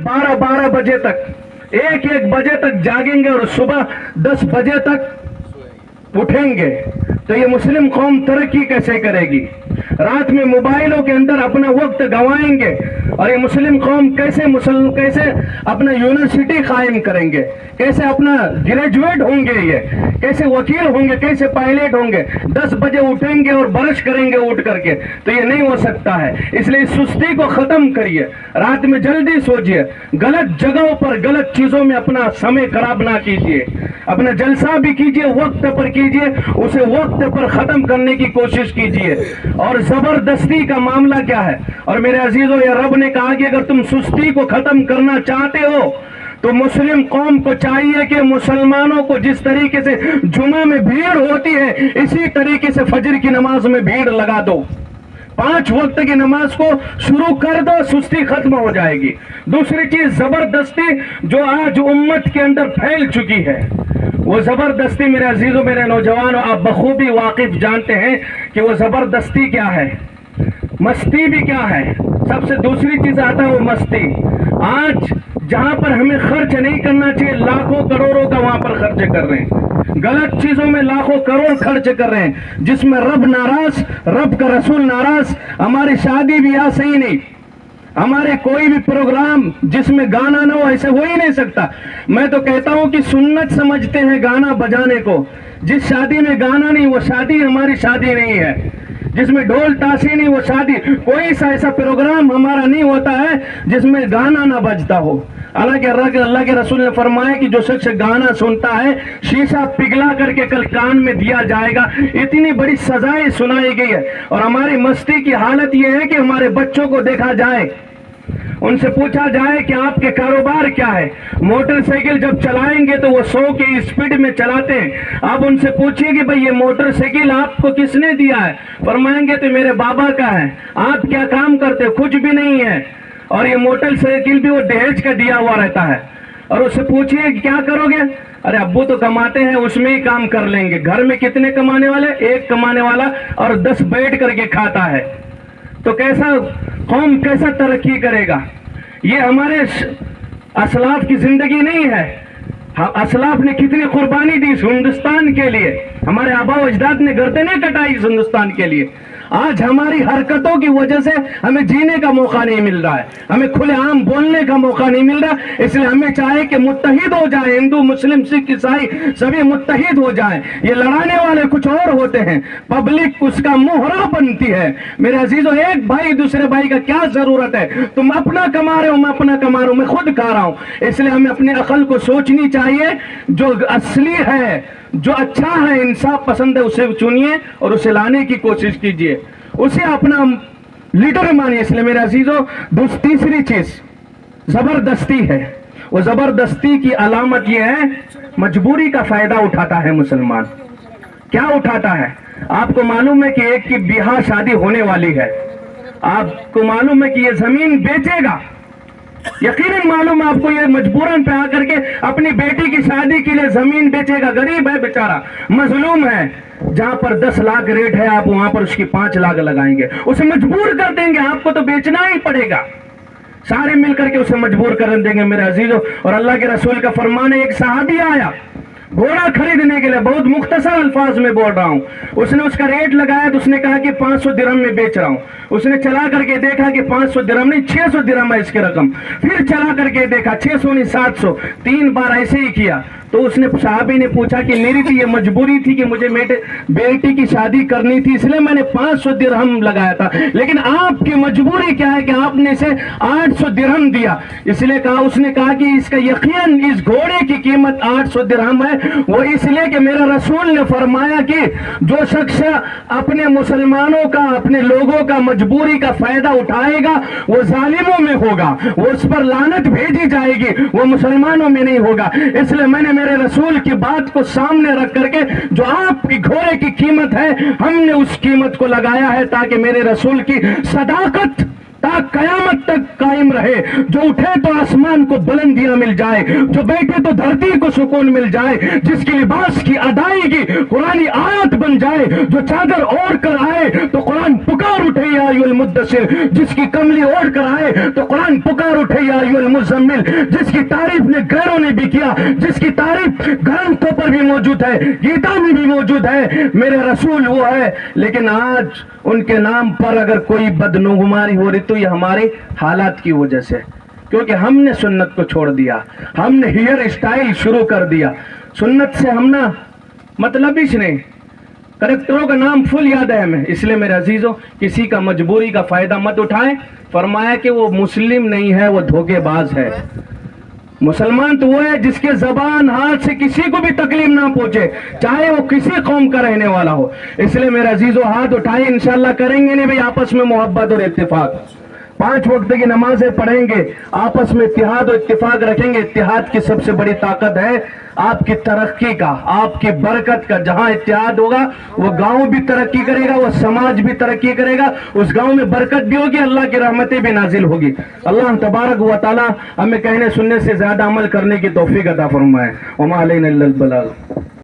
12 बजे तक, 1 बजे तक जागेंगे और सुबह 10 बजे तक उठेंगे, तो ये मुस्लिम कौम तरक्की कैसे करेगी? रात में मोबाइलों के अंदर अपना वक्त गंवाएंगे और ये मुस्लिम कौम कैसे अपना यूनिवर्सिटी कायम करेंगे, कैसे अपना ग्रेजुएट होंगे, ये कैसे वकील होंगे, कैसे पायलट होंगे? 10 बजे उठेंगे और ब्रश करेंगे उठ करके, तो ये नहीं हो सकता है। इसलिए सुस्ती को खत्म करिए, रात में जल्दी सोचिए, गलत जगहों पर गलत चीजों में अपना समय खराब ना कीजिए, अपना जलसा भी कीजिए वक्त पर कीजिए, उसे वक्त पर खत्म करने की कोशिश कीजिए। और जबरदस्ती का मामला क्या है? और मेरे अजीजों, ये रब ने कहा कि अगर तुम सुस्ती को खत्म करना चाहते हो तो मुस्लिम कौम को चाहिए कि मुसलमानों को जिस तरीके से जुमा में भीड़ होती है, इसी तरीके से फजर की नमाज में भीड़ लगा दो। 5 वक्त की नमाज को शुरू कर दो, सुस्ती खत्म हो जाएगी। दूसरी चीज, जबरदस्ती जो आज उम्मत के अंदर फैल चुकी है, वो जबरदस्ती मेरे अजीजों, मेरे नौजवानों, आप बखूबी वाकिफ जानते हैं कि वो जबरदस्ती क्या है, मस्ती भी क्या है। सबसे दूसरी चीज आता है वो मस्ती। आज जहां पर हमें खर्च नहीं करना चाहिए, लाखों करोड़ों का वहां पर खर्च कर रहे हैं, गलत चीजों में लाखों करोड़ खर्च कर रहे हैं, जिसमें रब नाराज, रब का रसूल नाराज। हमारी शादी ब्याह सही नहीं, हमारे कोई भी प्रोग्राम जिसमें गाना ना हो, ऐसे हो ही नहीं सकता। मैं तो कहता हूं कि सुन्नत समझते हैं गाना बजाने को। जिस शादी में गाना नहीं, वो शादी हमारी शादी नहीं है। जिसमें ढोल ताशी नहीं, वो शादी। कोई सा ऐसा प्रोग्राम हमारा नहीं होता है जिसमें गाना ना बजता हो। हालांकि अल्लाह के रसूल ने फरमाया कि जो शख्स गाना सुनता है, शीशा पिघला करके कल कान में दिया जाएगा। इतनी बड़ी सजाएं सुनाई गई है। और हमारी मस्ती की हालत यह है कि हमारे बच्चों को देखा जाए, उनसे पूछा जाए कि आपके कारोबार क्या है। मोटरसाइकिल जब चलाएंगे तो वो 100 की स्पीड में चलाते हैं। आप उनसे पूछिए कि भाई ये मोटरसाइकिल आपको किसने दिया है? फरमाएंगे तो मेरे बाबा का है। आप क्या काम करते हो? कुछ भी नहीं है। और ये मोटरसाइकिल भी वो दहेज का दिया हुआ रहता है। और उससे पूछिए क्या करोगे? अरे अब्बू तो कमाते हैं, उसमें ही काम कर लेंगे। घर में कितने कमाने वाले? 1 कमाने वाला और 10 बैठ करके खाता है। तो कैसा कौम कैसा तरक्की करेगा? ये हमारे असलाफ की जिंदगी नहीं है। असलाफ ने कितनी कुर्बानी दी इस हिंदुस्तान के लिए। हमारे आबा अजदाद ने गर्दनें कटाई इस हिंदुस्तान के लिए। आज हमारी हरकतों की वजह से हमें जीने का मौका नहीं मिल रहा है, हमें खुलेआम बोलने का मौका नहीं मिल रहा। इसलिए हमें चाहे कि मुत्तहिद हो जाए, हिंदू मुस्लिम सिख ईसाई सभी मुत्तहिद हो जाए। ये लड़ाने वाले कुछ और होते हैं, पब्लिक उसका मोहरा बनती है। मेरे अजीजों, एक भाई दूसरे भाई का क्या जरूरत है? तुम अपना कमा रहे हो, मैं अपना कमा रहा हूं, मैं खुद खा रहा हूं। इसलिए हमें अपनी अकल को सोचनी चाहिए। जो असली है, जो अच्छा है, इंसाफ पसंद है, उसे चुनिए और उसे लाने की कोशिश कीजिए, उसे अपना लीडर मानिए। इसलिए मेरे अजीजों, तीसरी चीज जबरदस्ती है। वो जबरदस्ती की अलामत यह है, मजबूरी का फायदा उठाता है मुसलमान। क्या उठाता है? आपको मालूम है कि एक की ब्याह शादी होने वाली है, आपको मालूम है कि ये जमीन बेचेगा, यकीनन मालूम है आपको, ये मजबूरन पे आकर के अपनी बेटी की शादी के लिए जमीन बेचेगा। गरीब है बेचारा, मजलूम है। जहां पर 10 लाख रेट है, आप वहां पर उसकी 5 लाख लगाएंगे, उसे मजबूर कर देंगे। आपको तो बेचना ही पड़ेगा, सारे मिलकर के उसे मजबूर कर देंगे मेरे अजीजों। और अल्लाह के रसूल का फरमान है, एक सहाबी आया घोड़ा खरीदने के लिए, बहुत मुख्तसर अल्फाज में बोल रहा हूं। उसने उसका रेट लगाया तो उसने कहा कि 500 दिरहम में बेच रहा हूं। उसने चला करके देखा कि 500 दिरहम नहीं, 600 दिरहम है इसकी रकम। फिर चला करके देखा 600 नहीं 700, 3 बार ऐसे ही किया। तो उसने सहाबी ने पूछा कि मेरी भी ये मजबूरी थी कि मुझे मेरे बेटी की शादी करनी थी, इसलिए मैंने 500 दिरहम लगाया था, लेकिन आपकी मजबूरी क्या है कि आपने इसे 800 दिरहम दिया। इसलिए कहा, उसने कहा कि इसका यकीन इस घोड़े की कीमत 800 दिरहम है, वो इसलिए कि मेरा रसूल ने फरमाया कि जो शख्स अपने मुसलमानों का, अपने लोगों का मजबूरी का फायदा उठाएगा वो जालिमों में होगा, वो उस पर लानत भेजी जाएगी, वो मुसलमानों में नहीं होगा। इसलिए मैंने मेरे रसूल की बात को सामने रख करके जो आपकी घोड़े की कीमत है, हमने उस कीमत को लगाया है ताकि मेरे रसूल की सदाकत تا قیامت تک قائم رہے. جو اٹھے تو آسمان کو بلندیاں مل جائے, جو بیٹھے تو دھرتی کو سکون مل جائے, جس کی لباس کی ادائیگی قرآنی آیت بن جائے, جو چادر اوڑھ کر آئے تو قرآن پکار اٹھے یا ایھا المدثر, جس کی کملی اوڑھ کر آئے تو قرآن پکار اٹھے یا ایھا المزمل, جس کی تعریف نے غیروں نے بھی کیا, جس کی تعریف گرنتھوں پر بھی موجود ہے, گیتا میں بھی موجود ہے, میرے رسول وہ ہے. لیکن آج ان کے نام پر اگر کوئی بدنگماری ہو رہی تو یہ ہمارے حالات کی وجہ سے, کیونکہ ہم نے سنت کو چھوڑ دیا, ہم نے ہیئر اسٹائل شروع کر دیا. سنت سے ہم نا مطلب ہی نہیں, کریکٹروں کا نام فل یاد ہے ہمیں. اس لیے میرے عزیزوں, کسی کا مجبوری کا فائدہ مت اٹھائیں. فرمایا کہ وہ مسلم نہیں ہے, وہ دھوکے باز ہے. مسلمان تو وہ ہے جس کے زبان ہاتھ سے کسی کو بھی تکلیف نہ پہنچے, چاہے وہ کسی قوم کا رہنے والا ہو. اس لیے میرے عزیزوں, ہاتھ اٹھائیں, انشاءاللہ کریں گے نہیں بھئی آپس میں محبت اور اتفاق, 5 وقت کی نمازیں پڑھیں گے, آپس میں اتحاد و اتفاق رکھیں گے. اتحاد کی سب سے بڑی طاقت ہے آپ کی ترقی کا, آپ کی برکت کا. جہاں اتحاد ہوگا وہ گاؤں بھی ترقی کرے گا, وہ سماج بھی ترقی کرے گا, اس گاؤں میں برکت بھی ہوگی, اللہ کی رحمتیں بھی نازل ہوگی. اللہ تبارک و تعالی ہمیں کہنے سننے سے زیادہ عمل کرنے کی توفیق عطا فرمائے. وما علینا الا البلاغ.